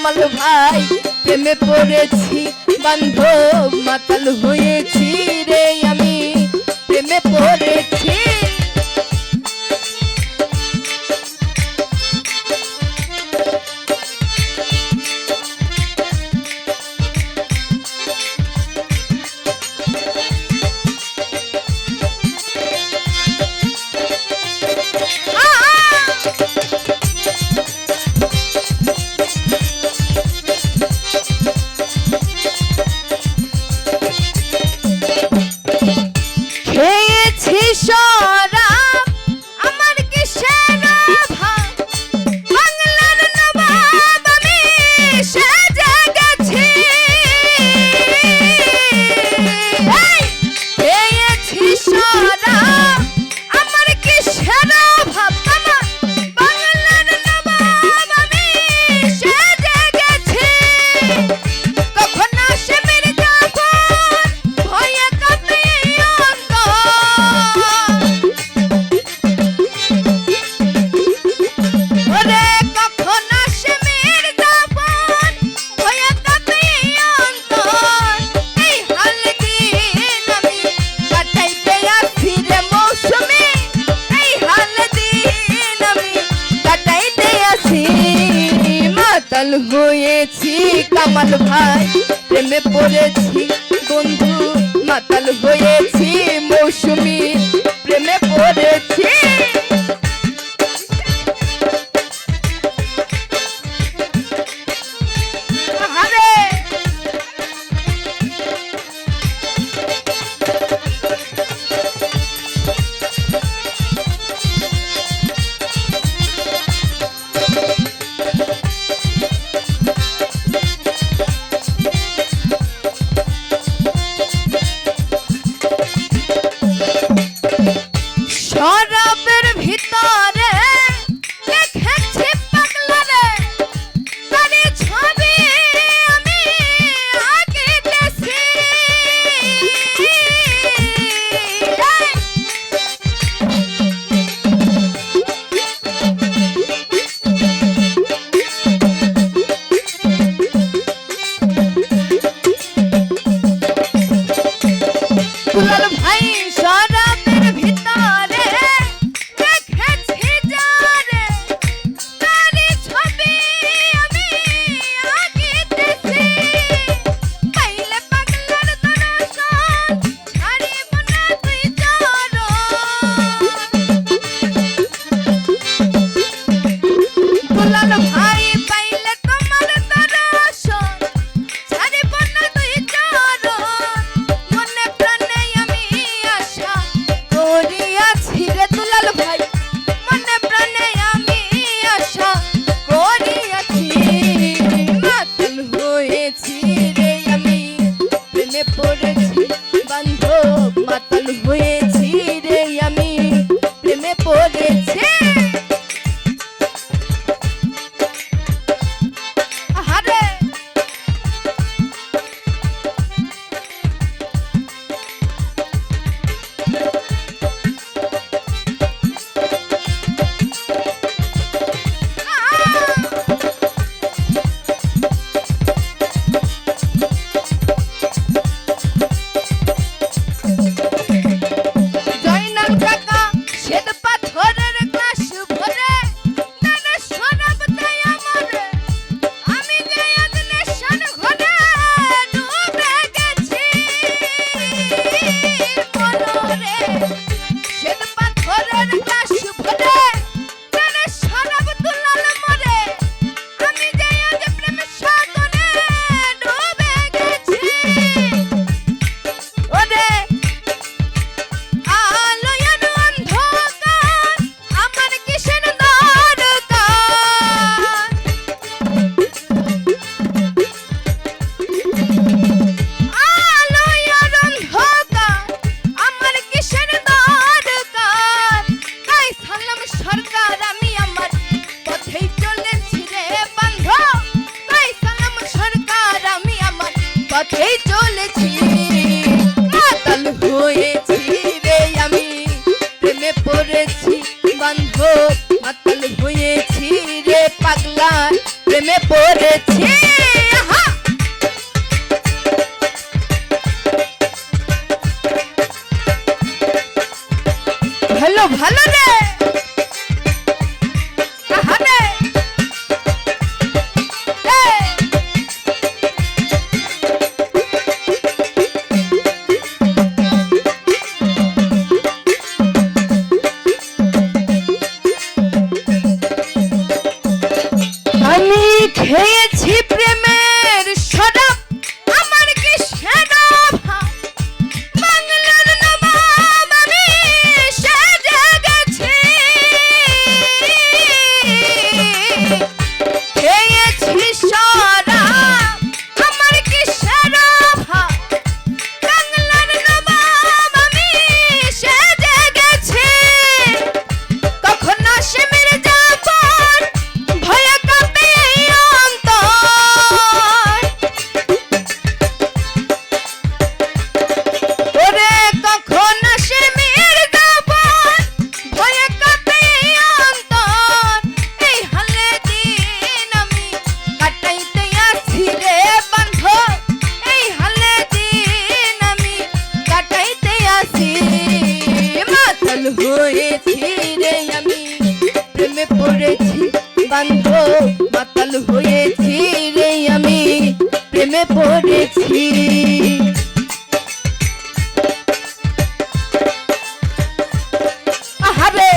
কামাল ভাই প্রেমে পড়েছি বান্ধব মাতাল হয়েছি রে আমি প্রেমে পড়েছি হয়েছি কামাল ভাই প্রেমে পড়েছি বন্ধু মাতাল হয়েছি মৌসুমী প্রেমে পড়েছি পড়েছি। ভালো ভালো রে আমি খেয়েছি প্রেমের শরাব, আমার কি শরাব বাংলার নবাব আমি সেজে গেছি। খেয়েছি শরাব, আমার কি শরাব বাংলার নবাব আমি সেজে গেছি। কখন আসে মির্জাপুর ভয়ে কাঁপে অন্তর, ওরে কখন আসে মির্জাপুর ভয়ে কাঁপে অন্তর। এই হালে দিন আমি কাটাইতে আসি রে বন্ধু, এই হালে দিন আমি কাটাইতে আসি। মাতাল হয়েছি রে আমি প্রেমে পড়েছি বন্ধু, মাতাল হয়েছি রে আমি প্রেমে পড়েছি। আহারে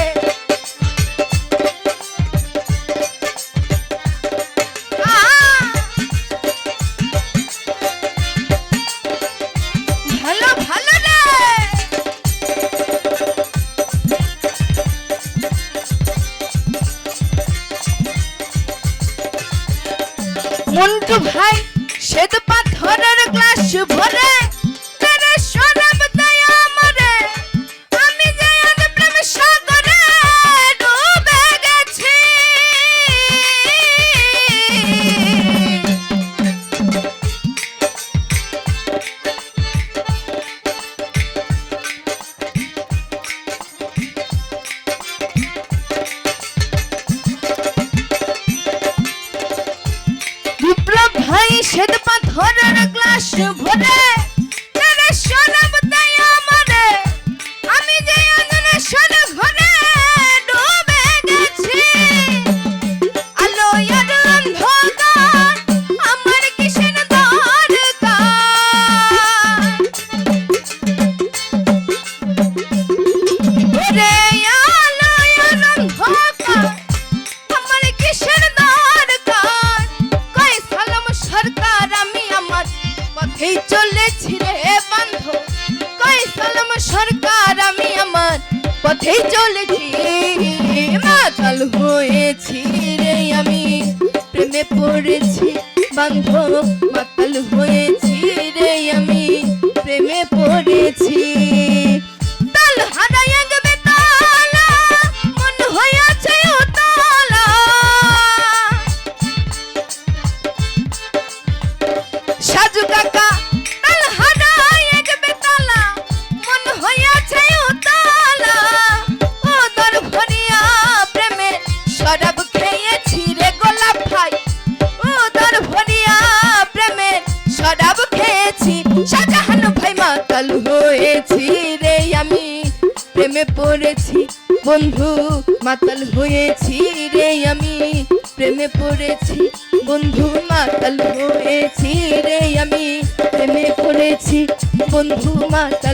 ভালো ভালো রে মন্টু ভাই শ্বেত পাথরের গ্লাস ভরে তেরে শরাব দেয় আমারে, আমি যে আজ প্রেম সাগরে ডুবে গেছি। বিপ্লব ভাই শ্বেত পাথরের গ্লাস ভরে তেরে শরাব দেয় আমারে, আমি যে অন্বেষণ ঘরে ডুবে গেছি। আলো আর অন্ধকার আমার কিসের দরকার, ওরে আলো আর অন্ধকার আমার কিসের দরকার। কই সালাম সরকার আমি আমার পথেই চলেছি রে বন্ধু, কই সালাম সরকার আমি আমার পথেই চলেছি। মাতাল হয়েছি রে আমি প্রেমে পড়েছি বন্ধু, মাতাল হয়েছি রে আমি প্রেমে পড়েছি। তাল হারাই এক বেতালা মন হয়েছে উতালা, সাজু কাকা তাল হারাই এক বেতালা মন হয়েছে উতালা। ও দর ভরিয়া প্রেমে শরাব খেয়েছি রে গোলাপ ভাই, ও দর ভরিয়া প্রেমে শরাব খেয়েছি। শাহজাহান ভাই মাতাল হয়েছি রে আমি প্রেমে পড়েছি বন্ধু, মাতাল হয়েছি রে আমি প্রেমে পড়েছি বন্ধু, মাতাল হয়েছি রে আমি প্রেমে পড়েছি বন্ধু, মাতাল